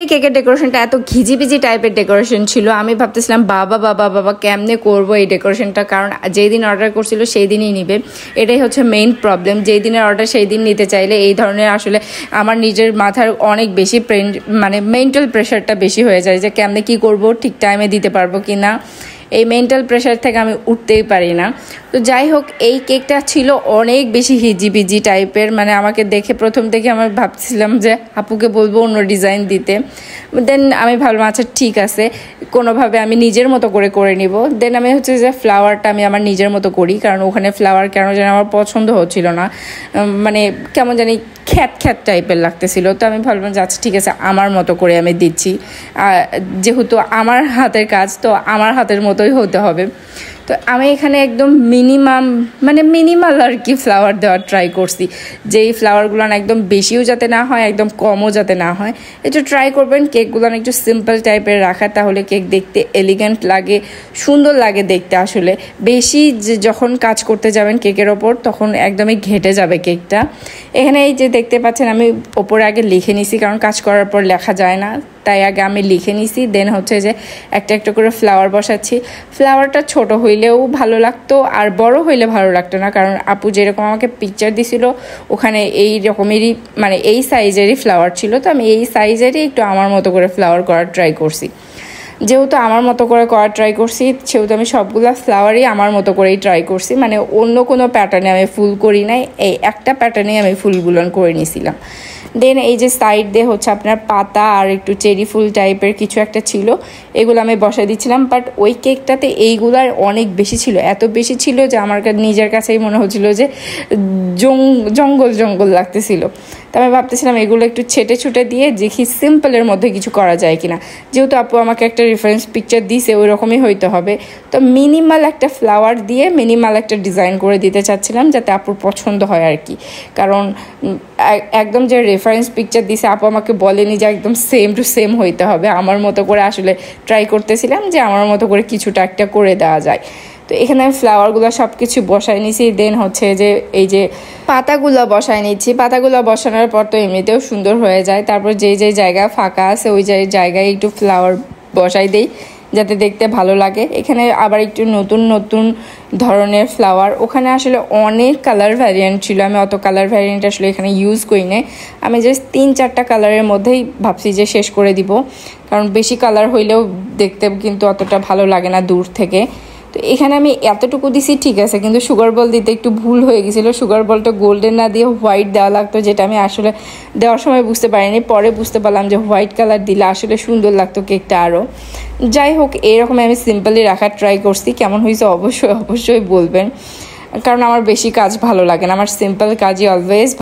কেকের ডেকোরেশনটা এত ঘিজিবিজি টাইপের ডেকোরেশন ছিল। আমি ভাবতেছিলাম বাবা বাবা বাবা কেমনে করবো এই ডেকোরেশনটা, কারণ যেই দিন অর্ডার করছিল সেই দিনই নিবে। এটাই হচ্ছে মেইন প্রবলেম, যেই দিনের অর্ডার সেই দিন নিতে চাইলে এই ধরনের আসলে আমার নিজের মাথার অনেক বেশি মানে মেন্টাল প্রেশারটা বেশি হয়ে যায় যে কেমনে কি করব, ঠিক টাইমে দিতে পারবো কি না। এই মেন্টাল প্রেশার থেকে আমি উঠতেই পারি না। তো যাই হোক, এই কেকটা ছিল অনেক বেশি হিজিবিজি টাইপের। মানে আমাকে দেখে প্রথম থেকে আমি ভাবছিলাম যে আপুকে বলবো অন্য ডিজাইন দিতে। দেন আমি ভাবলাম আচ্ছা ঠিক আছে, কোনোভাবে আমি নিজের মতো করে নিব। দেন আমি হচ্ছে যে ফ্লাওয়ারটা আমি আমার নিজের মতো করি, কারণ ওখানে ফ্লাওয়ার কেন যেন আমার পছন্দ হচ্ছিল না, মানে কেমন জানি খ্যাত খ্যাত টাইপের লাগতেছিল। তো আমি ভাবলাম যে আচ্ছা ঠিক আছে, আমার মতো করে আমি দিচ্ছি, যেহেতু আমার হাতের কাজ তো আমার হাতের মতোই হতে হবে। তো আমি এখানে একদম মিনিমাল আর কি ফ্লাওয়ার দেওয়ার ট্রাই করছি, যেই ফ্লাওয়ারগুলো একদম বেশিও যাতে না হয়, একদম কমও যাতে না হয়। একটু ট্রাই করবেন কেকগুলো একটু সিম্পল টাইপের রাখা, তাহলে কেক দেখতে এলিগেন্ট লাগে, সুন্দর লাগে দেখতে। আসলে বেশি যখন কাজ করতে যাবেন কেকের ওপর তখন একদমই ঘেটে যাবে কেকটা। এখানে এই যে দেখতে পাচ্ছেন আমি ওপরে আগে লিখে নিছি, কারণ কাজ করার পর লেখা যায় না, তাই আগে আমি লিখে নিছি। দেন হচ্ছে যে একটা একটা করে ফ্লাওয়ার বসাচ্ছি। ফ্লাওয়ারটা ছোট হইলেও ভালো লাগতো আর বড় হইলে ভালো লাগতো না, কারণ আপু যেরকম আমাকে পিকচার দিছিল ওখানে এই রকমেরই মানে এই সাইজেরই ফ্লাওয়ার ছিল। তো আমি এই সাইজেরই একটু আমার মতো করে ফ্লাওয়ার করার ট্রাই করছি। যেহেতু আমার মতো করে করার ট্রাই করছি সেহেতু আমি সবগুলো ফ্লাওয়ারই আমার মতো করেই ট্রাই করছি, মানে অন্য কোনো প্যাটার্নে আমি ফুল করি নাই, এই একটা প্যাটার্নে আমি ফুলগুলো করে নিয়েছিলাম। দেন এই যে সাইড দিয়ে হচ্ছে আপনার পাতা আর একটু চেরি ফুল টাইপের কিছু একটা ছিল, এগুলো আমি বসাই দিচ্ছিলাম। বাট ওই কেকটাতে এইগুলার অনেক বেশি ছিল, এত বেশি ছিল যে আমার নিজের কাছেই মনে হচ্ছিল যে জঙ্গল জঙ্গল লাগতেছিল। তো আমি ভাবতেছিলাম এগুলো একটু ছেটে ছুটে দিয়ে দেখি সিম্পলের মধ্যে কিছু করা যায় কিনা। যেহেতু আপু আমাকে একটা রেফারেন্স পিকচার দিয়েছে ওই রকমই হইতে হবে, তো মিনিমাল একটা ফ্লাওয়ার দিয়ে মিনিমাল একটা ডিজাইন করে দিতে চাচ্ছিলাম যাতে আপুর পছন্দ হয় আর কি। কারণ একদম যে রেফারেন্স পিকচার দিয়েছে আপু আমাকে বলেনি যে একদম সেম টু সেম হইতে হবে, আমার মতো করে আসলে ট্রাই করতেছিলাম যে আমার মতো করে কিছুটা একটা করে দেওয়া যায়। তো এখানে আমি ফ্লাওয়ারগুলো সব কিছু বসাই নিয়েছি। দেন হচ্ছে যে এই যে পাতাগুলো বসাই নিচ্ছি। পাতাগুলো বসানোর পর তো এমনিতেও সুন্দর হয়ে যায়। তারপর যেই জায়গা ফাঁকা আছে ওই জায়গায় একটু ফ্লাওয়ার বসাই দেই যাতে দেখতে ভালো লাগে। এখানে আবার একটু নতুন নতুন ধরনের ফ্লাওয়ার, ওখানে আসলে অনেক কালার ভ্যারিয়েন্ট ছিল, আমি অত কালার ভ্যারিয়েন্ট আসলে এখানে ইউজ করি নাই। আমি জাস্ট 3-4টা কালারের মধ্যেই ভাবছি যে শেষ করে দিব, কারণ বেশি কালার হইলেও দেখতে কিন্তু অতটা ভালো লাগে না দূর থেকে। তো এখানে আমি এতটুকু দিছি ঠিক আছে, কিন্তু সুগার বল দিতে একটু ভুল হয়ে গেছিলো। সুগার বলটা গোল্ডেন না দিয়ে হোয়াইট দেওয়া লাগতো, যেটা আমি আসলে দেওয়ার সময় বুঝতে পারিনি, পরে বুঝতে পারলাম যে হোয়াইট কালার দিলে আসলে সুন্দর লাগতো কেকটা আরও। যাই হোক, এরকম আমি সিম্পলি রাখার ট্রাই করছি। কেমন হয়েছে অবশ্যই বলবেন, কারণ আমার বেশি কাজ ভালো লাগে না, আমার সিম্পল কাজই অলওয়েজ